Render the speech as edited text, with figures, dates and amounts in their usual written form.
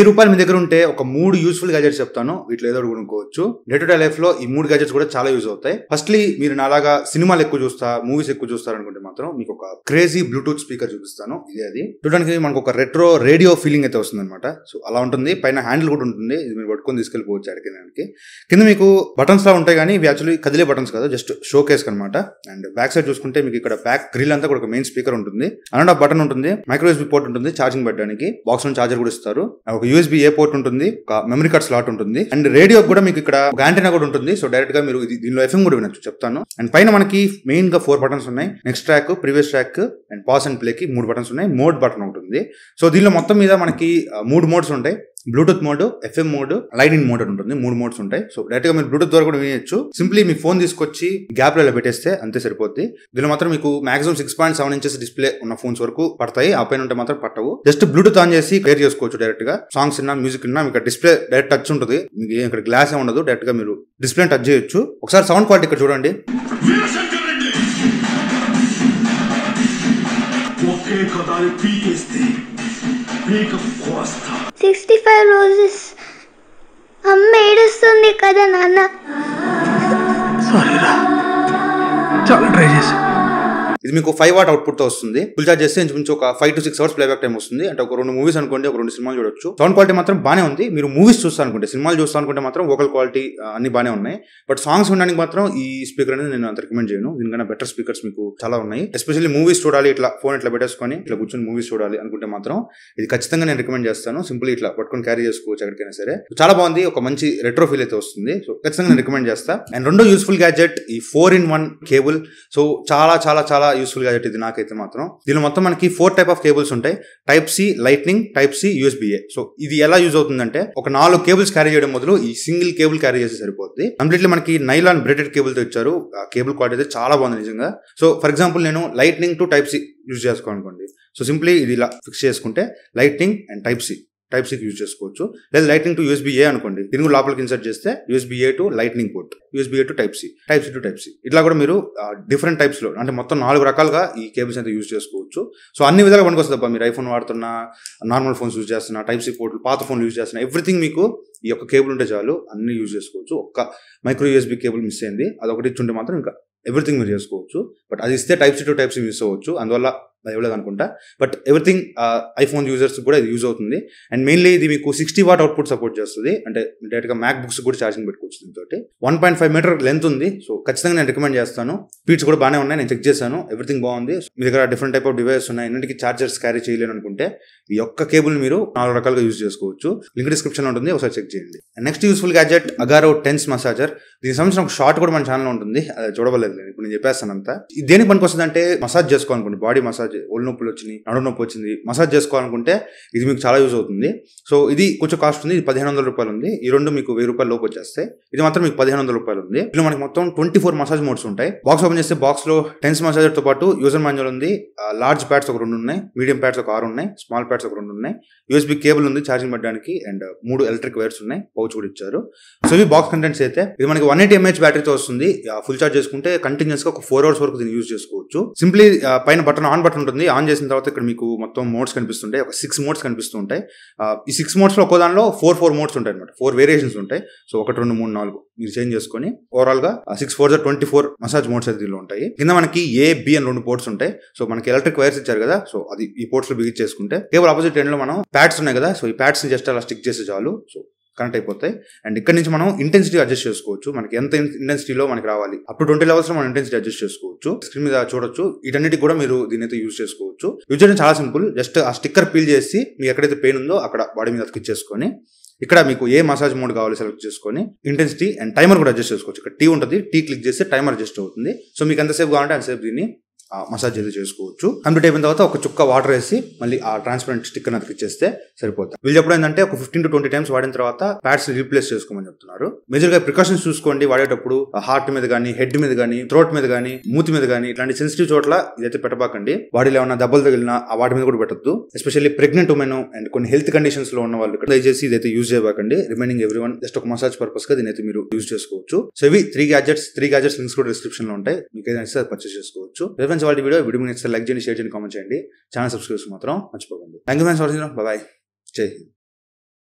రூపాయలు మీ దగ్గర ఉంటే ఒక 3 యూస్ఫుల్ గ్యాజెట్స్ చెప్తాను. వీటిలో ఏదో కొనుక్కోవచ్చు. డే టు డే లైఫ్ లో ఈ 3 గ్యాజెట్స్ కూడా చాలా యూజ్ అవుతాయి. ఫస్ట్లీ మీరు నాలాగా సినిమాలు ఎక్కువ చూస్తా, మూవీస్ ఎక్కువ చూస్తారనుకుంటే మాత్రం మీకు ఒక క్రేజీ బ్లూటూత్ స్పీకర్ చూపిస్తాను. ఇదే అది చూడడానికి మనకు ఒక రెట్రో రేడియో ఫీలింగ్ అయితే వస్తుంది అనమాట. సో అలా ఉంటుంది. పైన హ్యాండిల్ కూడా ఉంటుంది. ఇది మీరు పట్టుకొని తీసుకెళ్ళిపోవచ్చు అడిగినానికి. కింద మీకు బటన్స్ లా ఉంటాయి కానీ ఇవి యాక్చువల్లీ కదిలే బటన్స్ కాదు, జస్ట్ షో కేస్ అనమాట. అండ్ బ్యాక్ సైడ్ చూసుకుంటే మీకు ఇక్కడ బ్యాక్ గ్రిల్ అంతా కూడా ఒక మెయిన్ స్పీకర్ ఉంటుంది. అనౌండ్ బటన్ ఉంటుంది, మైక్రో యూఎస్బీ పోర్ట్ ఉంటుంది, ఛార్జింగ్ పెట్టడానికి బాక్స్ లో ఛార్జర్ కూడా ఇస్తారు. ఒక యూఎస్బీ ఏ పోర్ట్ ఉంటుంది, ఒక మెమరీ కార్డ్ స్లాట్ ఉంటుంది. అండ్ రేడియో కూడా మీకు ఇక్కడ ఒక యాంటెనా కూడా ఉంటుంది. సో డైరెక్ట్ గా మీరు దీనిలో ఎఫ్ఎం కూడా వినొచ్చు చెప్తాను. అండ్ పైన మనకి మెయిన్ గా 4 బటన్స్ ఉన్నాయి. Next track, previous track and pass and play కి 3 బటన్స్ ఉన్నాయి. మోడ్ బటన్ ఉంటుంది. సో దీనిలో మొత్తం మీద మనకి 3 మోడ్స్ ఉంటాయి. Bluetooth mode, FM mode, lighting mode ఉంటుంది. 3 మోడ్స్ ఉంటాయి. సో డైరెక్ట్ గా మీరు బ్లూటూత్ ద్వారా కూడా వినొచ్చు. సింప్లీ మీ ఫోన్ తీసుకొచ్చి గ్యాప్ లో ఇలా పెట్టేస్తే అంతే సరిపోద్ది. దీనిలో మాత్రం మీకు మాక్సిమం 6.7 ఇంచెస్ డిస్ప్లే ఉన్న ఫోన్స్ వరకు పడతాయి. ఆ పైన ఉంటే మాత్రం పట్టవు. జస్ట్ బ్లూటూత్ ఆన్ చేసి క్లియర్ చేసుకోవచ్చు డైరెక్ట్ గా. సాంగ్స్ విన్నా, మ్యూజిక్ విన్నా మీకు డిస్ప్లే డైరెక్ట్ టచ్ ఉంటుంది. మీకు ఇక్కడ గ్లాస్ ఏ ఉండదు. డైరెక్ట్ గా మీరు డిస్ప్లే టచ్ చేయొచ్చు. ఒకసారి సౌండ్ క్వాలిటీ ఇక్కడ చూడండి. 65 రోజెస్ అమ్మ ఏడుస్తుంది కదా నాన్న. సారీరా, చాలా ట్రై చేశా. ఇది మీకు 5 వాట్ అవుట్పుట్ తో వస్తుంది. ఫుల్ చార్జ్ చేస్తే ఇంచుమించు ఒక 5 to 6 అవర్స్ ప్లేబ్యాక్ టైం వస్తుంది. అంటే ఒక 2 మూవీస్ అనుకోండి, ఒక 2 సినిమాలు చూడొచ్చు. సౌండ్ క్వాలిటీ మాత్రం బానే ఉంది. మీరు మూవీస్ చూస్తా అనుకుంటే, సినిమాలు చూస్తా అనుకుంటే మాత్రం వోకల్ క్వాలిటీ అన్ని బానే ఉన్నాయి. బట్ సాంగ్స్ వినడానికి మాత్రం ఈ స్పీకర్ అనేది నేను అంత రికమెండ్ చేయను. దీనికన్నా బెటర్ స్పీకర్స్ మీకు చాలా ఉన్నాయి. ఎస్పెషల్లీ మూవీస్ చూడాలి, ఇట్లా ఫోన్ ఇట్లా పెట్టేసుకొని ఇట్లా కూర్చొని మూవీస్ చూడాలి అనుకుంటే మాత్రం ఇది ఖచ్చితంగా నేను రికమెండ్ చేస్తాను. సింపుల్ ఇట్లా పట్టుకొని క్యారీ చేసుకోవచ్చు ఎక్కడికైనా సరే. చాలా బాగుంది. ఒక మంచి రెట్రో ఫీల్ అయితే వస్తుంది. సో ఖచ్చితంగా నేను రికమెండ్ చేస్తా. అండ్ రెండో యూస్ఫుల్ గ్యాజెట్ ఈ 4-in-1 కేబుల్. సో చాలా చాలా చాలా యూస్ఫుల్ గ్యాజెట్ ఇది నాకైతే మాత్రం. దీనిలో మొత్తం మనకి 4 టైప్ ఆఫ్ కేబుల్స్ ఉంటాయి. Type C, lightning, type C, USB A. So ఇది ఎలా యూజ్ అవుతుందంటే ఒక 4 కేబుల్స్ క్యారీ చేయడం మొదలు ఈ సింగిల్ కేబుల్ క్యారీ చేస్తే సరిపోతుంది. కంప్లీట్లీ మనకి నైలాన్ బ్రెడెడ్ కేబుల్ తో ఇచ్చారు. ఆ కేబుల్ క్వాలిటీ అయితే చాలా బాగుంది నిజంగా. సో ఫర్ ఎగ్జాంపుల్ నేను lightning to type C use చేసుకోవాలనుకోండి. సో సింప్లీ ఇది ఇలా ఫిక్స్ చేసుకుంటే లైట్నింగ్ అండ్ టైప్ సికి యూజ్ చేసుకోవచ్చు. లేదా లైట్నింగ్ టు యూఎస్బీఏ అనుకోండి. దీన్ని కూడా లోపలికి ఇన్సర్ట్ చేస్తే USB A to lightning port, USB A to type C to type C. ఇట్లా కూడా మీరు డిఫరెంట్ టైప్స్ లో అంటే మొత్తం 4 రకాలుగా ఈ కేబుల్స్ అయితే యూజ్ చేసుకోవచ్చు. సో అన్ని విధాలుగా పనికొస్తుంది తప్ప మీరు ఐఫోన్ వాడుతున్నా, నార్మల్ ఫోన్స్ యూజ్ చేస్తున్నా, టైప్ సి పోర్ట్లు, పాత ఫోన్ యూజ్ చేస్తున్నా, ఎవ్రీథింగ్ మీకు ఈ యొక్క కేబుల్ ఉంటే చాలు అన్ని యూజ్ చేసుకోవచ్చు. ఒక్క మైక్రో యూఎస్బీ కేబుల్ మిస్ అయింది, అది ఒకటి ఇచ్చుంటే మాత్రం ఇంకా ఎవ్రీథింగ్ మీరు చేసుకోవచ్చు. బట్ అది ఇస్తే type C to type C miss అవ్వచ్చు, అందువల్ల అది ఇవ్వలేదు అనుకుంటా. బట్ ఎవ్రీథింగ్ ఐఫోన్ యూజర్స్ కూడా ఇది యూజ్ అవుతుంది. అండ్ మెయిన్లీ ఇది మీకు 60 వాట్ అవుట్పుట్ సపోర్ట్ చేస్తుంది. అంటే డైరెక్ట్ గా మ్యాక్ బుక్స్ కూడా ఛార్జింగ్ పెట్టుకోవచ్చు దీంతో. 1.5 మీటర్ లెంత్ ఉంది. సో ఖచ్చితంగా నేను రికమెండ్ చేస్తాను. స్పీడ్స్ కూడా బాగానే ఉన్నాయి, నేను చెక్ చేశాను. ఎవ్రీథింగ్ బాగుంది. మీ దగ్గర డిఫరెంట్ టైప్ ఆఫ్ డివైస్ ఉన్నాయి, అన్నింటికి ఛార్జర్స్ క్యారీ చేయలేను అనుకుంటే ఈ ఒక్క కేబుల్ మీరు 4 రకాలుగా యూజ్ చేసుకోవచ్చు. లింక్ డిస్క్రిప్షన్ లో ఉంటుంది, ఒకసారి చెక్ చేయండి. Next useful gadget Agaro TENS massager. దీనికి సంబంధించిన ఒక షార్ట్ కూడా మన ఛానల్ ఉంటుంది, అది చూడవలేదు ఇప్పుడు నేను చెప్పేస్తాను అంతా. ఇది దేనికి పనికి వస్తుంది అంటే మసాజ్ చేసుకోవాలనుకోండి, బాడీ మసాజ్, ఒళ్ళు నొప్పులు వచ్చినాయి, నడు నొప్పి వచ్చింది, మసాజ్ చేసుకోవాలనుకుంటే ఇది మీకు చాలా యూజ్ అవుతుంది. సో ఇది కొంచెం కాస్ట్ ఉంది. ఇది 1500 రూపాయలు ఉంది. ఈ రెండు మీకు 1000 రూపాయల లోపు వచ్చేస్తాయి. ఇది మాత్రం మీకు 1500 రూపాయలు ఉంది. ఇందులో మనకి మొత్తం 24 మసాజ్ మోడ్స్ ఉంటాయి. బాక్స్ ఓపెన్ చేస్తే బాక్స్ లో టెన్స్ మసాజర్ తో పాటు యూజర్ మాన్యువల్ ఉంది. లార్జ్ ప్యాడ్స్ ఒక 2 ఉన్నాయి, మీడియం ప్యాడ్స్ ఒక 6 ఉన్నాయి, స్మాల్ ప్యాడ్స్ ఒక 2 ఉన్నాయి, యూఎస్బీ కేబుల్ ఉంది ఛార్జింగ్ పెట్టడానికి, అండ్ 3 ఎలక్ట్రిక్ వైర్స్ ఉన్నాయి, పౌచ్ కూడా ఇచ్చారు. సో ఇవి బాక్స్ కంటెంట్స్ అయితే. ఇది మనకి 180 mAh బ్యాటరీతో వస్తుంది. ఫుల్ ఛార్జ్ చేసుకుంటే కంటిన్యూస్ గా ఒక 4 hours వరకు దీన్ని యూజ్ చేసుకోవచ్చు. సింప్లీ పైన బటన్ ఆన్ బటన్ ఉంటుంది. ఆన్ చేసిన తర్వాత ఇక్కడ మీకు మొత్తం మోడ్స్ కనిపిస్తుంటాయి. ఒక 6 మోడ్స్ కనిపిస్తూ ఉంటాయి. ఈ 6 మోడ్స్ లో ఒక దానిలో 4 మోడ్స్ ఉంటాయి అనమాట. 4 వేరియేషన్స్ ఉంటాయి. సో 1, 2, 3, 4 మీరు చేంజ్ చేసుకొని ఓవరాల్ గా 6 4 24 మసాజ్ మోడ్స్ అయితే దీనిలో ఉంటాయి. కింద మనకి A, B అని 2 పోర్ట్స్ ఉంటాయి. సో మనకి ఎలక్ట్రిక్ వైర్స్ ఇచ్చారు కదా, సో అది ఈ పోర్ట్స్ లో బిగించేసుకుంటే కేబుల్ ఆపోజిట్ ఎండ్ లో మనం ప్యాడ్స్ ఉన్నాయి కదా, సో ఈ ప్యాడ్స్ ని జస్ట్ అలా స్టిక్ చేస్తే చాలు, సో కనెక్ట్ అయిపోతాయి. అండ్ ఇక్కడ నుంచి మనం ఇంటెన్సిటీ అడ్జస్ట్ చేసుకోవచ్చు. మనకి ఎంత ఇంటెన్సిటీలో మనకి రావాలి, అప్ టు 20 levels లో మనం ఇంటెన్సిటీ అడ్జస్ట్ చేసుకోవచ్చు. స్క్రీన్ మీద చూడొచ్చు. వీటన్నిటికి కూడా మీరు దీని అయితే యూజ్ చేసుకోవచ్చు. యూజ్ చేయడం చాలా సింపుల్. జస్ట్ ఆ స్టిక్కర్ పీల్ చేసి మీకు ఎక్కడైతే పెయిన్ ఉందో అక్కడ బాడీ మీద అతికిచ్చేసుకొని ఇక్కడ మీకు ఏ మసాజ్ మోడ్ కావాలి సెలెక్ట్ చేసుకొని ఇంటెన్సిటీ అండ్ టైమర్ కూడా అడ్జస్ట్ చేసుకోవచ్చు. ఇక్కడ టీ ఉంటుంది, టీ క్లిక్ చేస్తే టైమర్ అడ్జస్ట్ అవుతుంది. సో మీకు ఎంతసేపు కావాలంటే అంతసేపు దీన్ని మసాజ్ అయితే చేసుకోవచ్చు. కంప్లీట్ అయిపోయిన తర్వాత ఒక చుక్క వాటర్ వేసి మళ్ళీ ఆ ట్రాన్స్పరెంట్ స్టిక్కర్ అతికిచ్చేస్తే సరిపోతుంది. వీళ్ళు చెప్పడం ఏంటంటే ఒక 15 to 20 times వాడిన తర్వాత ప్యాడ్స్ రీప్లేస్ చేసుకోమని చెప్తున్నారు. మేజర్ గా ప్రికాషన్స్ చూసుకోండి వాడేటప్పుడు. హార్ట్ మీద కానీ, హెడ్ మీద కానీ, థ్రోట్ మీద కానీ, మూతి మీద కానీ ఇట్లాంటి సెన్సిటివ్ చోట్ల ఇదైతే పెట్టబాకండి. బాడీలో ఏమైనా దెబ్బలు తగిలినా వాటి మీద కూడా పెట్టద్దు. ఎస్పెషల్లీ ప్రెగ్నెంట్ ఉమెన్ అండ్ కొన్ని హెల్త్ కండిషన్స్ లో ఉన్న వాళ్ళు దయచేసి ఇదైతే యూజ్ చేయబాకండి. రిమైనింగ్ ఎవ్రీవన్ జస్ట్ ఒక మసాజ్ పర్పస్ గా దీని అయితే మీరు యూజ్ చేసుకోవచ్చు. సో ఇవి 3 గ్యాజెట్స్ లింక్స్ కూడా డిస్క్రిప్షన్ లో ఉంటాయి. మీకు ఏదైనా పర్చేస్ చేసుకోవచ్చు. వాళ్ళ వీడియో నచ్చితే లైక్ చేయండి, షేర్ చేయండి, కామెంట్ చేయండి. ఛానల్ సబ్స్క్రైబ్ మాత్రం మర్చిపోకండి. Thank you for watching. By by. జై హింద్.